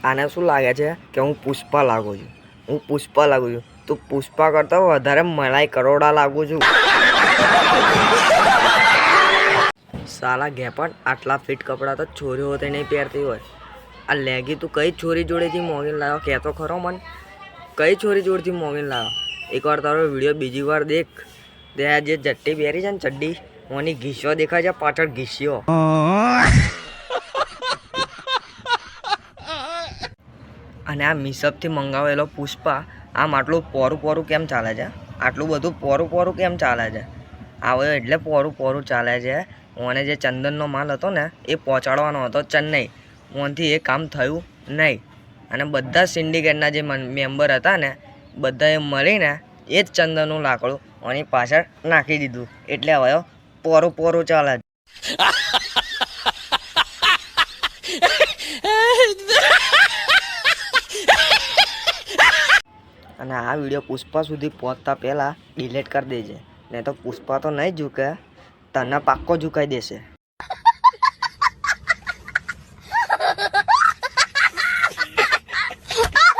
આને શું લાગે છે કે હું પુષ્પા લાગુ છું તો પુષ્પા કરતાં વધારે મલાઈ કરોડા લાગુ છું. સાલા ઘેપણ આટલા ફિટ કપડાં તો છોરીઓ હોતે નહીં પહેરતી હોય. આ લેગી તું કઈ છોરી જોડેથી મોંઘીને લાવ્યો કહેતો ખરો મને, કઈ છોરી જોડેથી મોંઘીને લાવ્યો? એકવાર તારો વિડીયો બીજી વાર દેખ, તે આ જે જટ્ટી પહેરી છે ને ચડ્ડી, ઓની ઘીસ્યો દેખાય છે પાછળ ઘીસ્યો. અને આ મિસબથી મંગાવેલો પુષ્પા આમ આટલું પોરું કેમ ચાલે છે? આટલું બધું પોરું કેમ ચાલે છે? આવ્યો એટલે પોરું ચાલે છે. ઓને જે ચંદનનો માલ હતો ને એ પહોંચાડવાનો હતો ચેન્નઈ, ઓનથી એ કામ થયું નહીં. અને બધા સિન્ડિકેટના જે મેમ્બર હતા ને બધાએ મળીને એ જ ચંદનનું લાકડું ઓની પાછળ નાખી દીધું, એટલે હવે પોરું ચાલે છે. અને આ વિડીયો પુષ્પા સુધી પહોંચતા પહેલાં ડિલીટ કરી દેજે, નહીં તો પુષ્પા તો નહીં ઝૂકે, તને પાક્કો ઝુકાઈ દેશે.